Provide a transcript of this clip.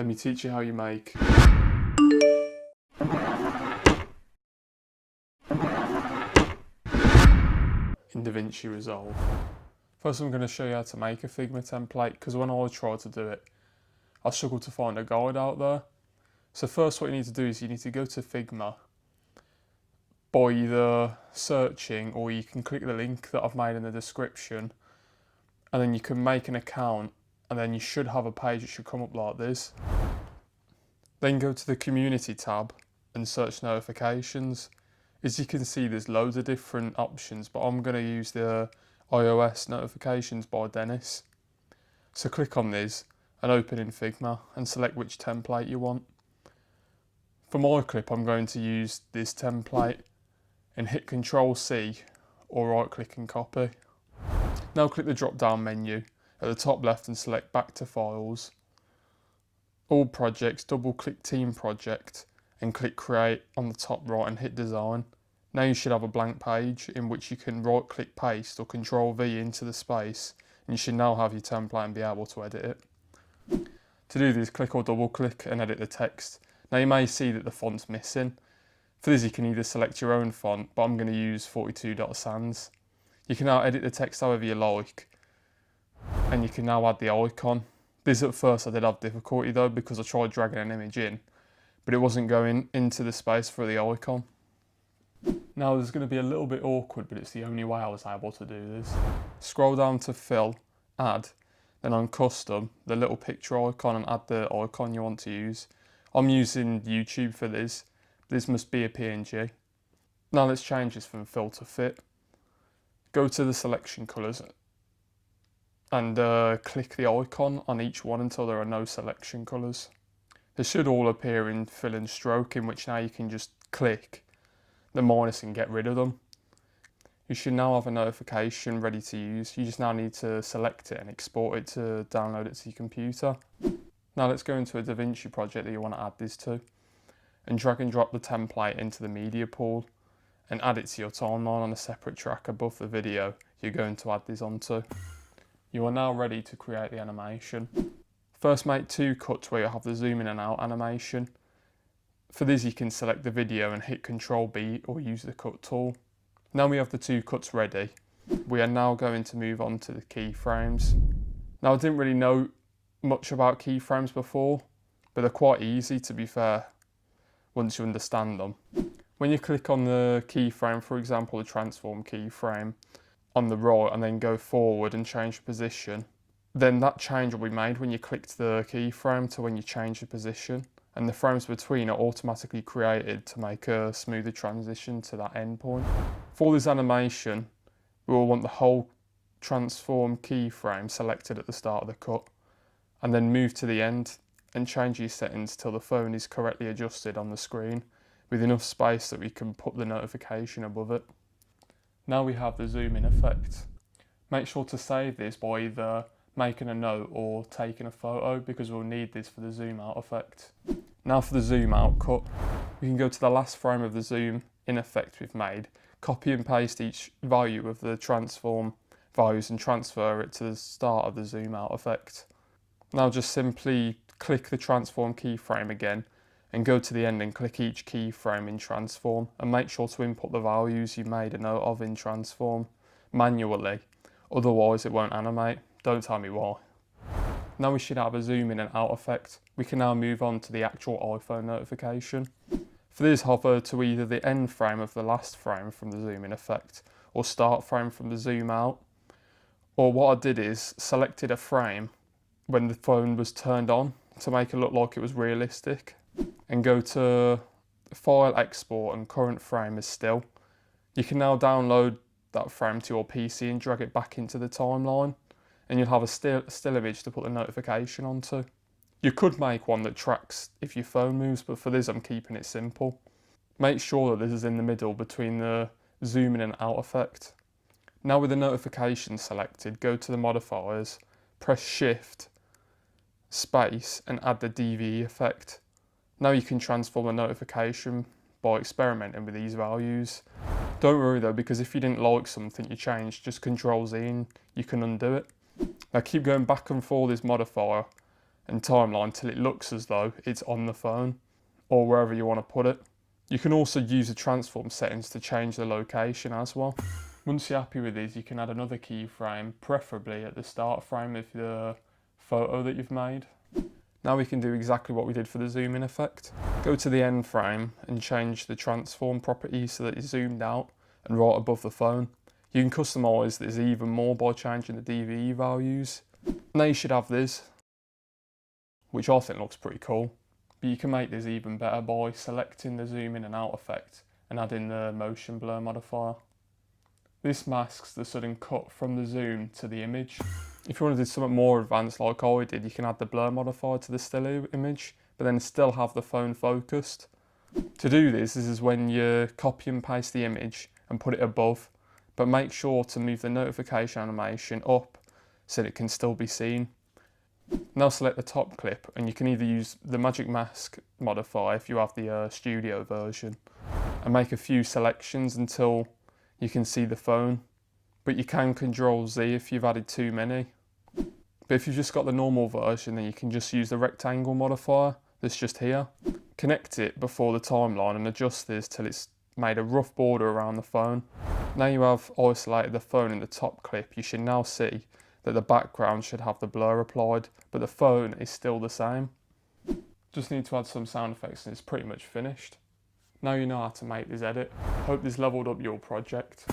Let me teach you how you make in DaVinci Resolve. First I'm going to show you how to make a Figma template, because when I tried to do it, I struggled to find a guide out there. So first what you need to do is you need to go to Figma by either searching, or you can click the link that I've made in the description, and then you can make an account, and then you should have a page that should come up like this. Then go to the community tab and search notifications. As you can see, there's loads of different options, but I'm going to use the iOS notifications by Dennis. So click on this and open in Figma and select which template you want. For my clip, I'm going to use this template and hit Ctrl+C or right click and copy. Now click the drop down menu at the top left and select back to files. All projects, double click team project and click create on the top right and hit design. Now you should have a blank page in which you can right click paste or Ctrl+V into the space, and you should now have your template and be able to edit it. To do this, click or double click and edit the text. Now you may see that the font's missing. For this you can either select your own font, but I'm going to use 42 sans. You can now edit the text however you like, and you can now add the icon. This at first I did have difficulty though, because I tried dragging an image in, but it wasn't going into the space for the icon. Now this is going to be a little bit awkward, but it's the only way I was able to do this. Scroll down to Fill, Add, then on Custom, the little picture icon, and add the icon you want to use. I'm using YouTube for this. This must be a PNG. Now let's change this from Fill to Fit. Go to the selection colours and click the icon on each one until there are no selection colours. They should all appear in Fill and Stroke, in which now you can just click the minus and get rid of them. You should now have a notification ready to use. You just now need to select it and export it to download it to your computer. Now let's go into a DaVinci project that you want to add this to, and drag and drop the template into the media pool and add it to your timeline on a separate track above the video you're going to add this onto. You are now ready to create the animation. First make two cuts where you have the zoom in and out animation. For this you can select the video and hit Ctrl+B or use the cut tool. Now we have the two cuts ready, we are now going to move on to the keyframes. Now I didn't really know much about keyframes before, but they're quite easy to be fair, once you understand them. When you click on the keyframe, for example the transform keyframe, on the right and then go forward and change the position, then that change will be made when you clicked the keyframe to when you change the position, and the frames between are automatically created to make a smoother transition to that endpoint. For this animation, we will want the whole transform keyframe selected at the start of the cut, and then move to the end and change your settings till the phone is correctly adjusted on the screen, with enough space that we can put the notification above it. Now we have the zoom in effect. Make sure to save this by either making a note or taking a photo, because we'll need this for the zoom out effect. Now for the zoom out cut, we can go to the last frame of the zoom in effect we've made, copy and paste each value of the transform values and transfer it to the start of the zoom out effect. Now just simply click the transform keyframe again and go to the end and click each keyframe in transform, and make sure to input the values you made a note of in transform manually, otherwise it won't animate. Don't tell me why. Now we should have a zoom in and out effect. We can now move on to the actual iPhone notification. For this, hover to either the end frame of the last frame from the zoom in effect, or start frame from the zoom out. Or what I did is selected a frame when the phone was turned on to make it look like it was realistic, and go to File, Export and Current Frame as Still. You can now download that frame to your PC and drag it back into the timeline, and you'll have a still image to put the notification onto. You could make one that tracks if your phone moves, but for this I'm keeping it simple. Make sure that this is in the middle between the zoom in and out effect. Now with the notification selected, go to the modifiers, press Shift, space and add the DV effect. Now you can transform a notification by experimenting with these values. Don't worry though, because if you didn't like something you changed, just Ctrl+Z and you can undo it. Now keep going back and forth this modifier and timeline till it looks as though it's on the phone or wherever you want to put it. You can also use the transform settings to change the location as well. Once you're happy with these, you can add another keyframe, preferably at the start frame of the photo that you've made. Now we can do exactly what we did for the zoom in effect. Go to the end frame and change the transform property so that it's zoomed out and right above the phone. You can customise this even more by changing the DVE values. Now you should have this, which I think looks pretty cool. But you can make this even better by selecting the zoom in and out effect and adding the motion blur modifier. This masks the sudden cut from the zoom to the image. If you want to do something more advanced like I did, you can add the blur modifier to the still image, but then still have the phone focused. To do this is when you copy and paste the image and put it above, but make sure to move the notification animation up so that it can still be seen. Now select the top clip, and you can either use the magic mask modifier if you have the studio version, and make a few selections until you can see the phone, but you can Control Z if you've added too many. But if you've just got the normal version, then you can just use the rectangle modifier that's just here. Connect it before the timeline and adjust this till it's made a rough border around the phone. Now you have isolated the phone in the top clip, you should now see that the background should have the blur applied, but the phone is still the same. Just need to add some sound effects and it's pretty much finished. Now you know how to make this edit. Hope this leveled up your project.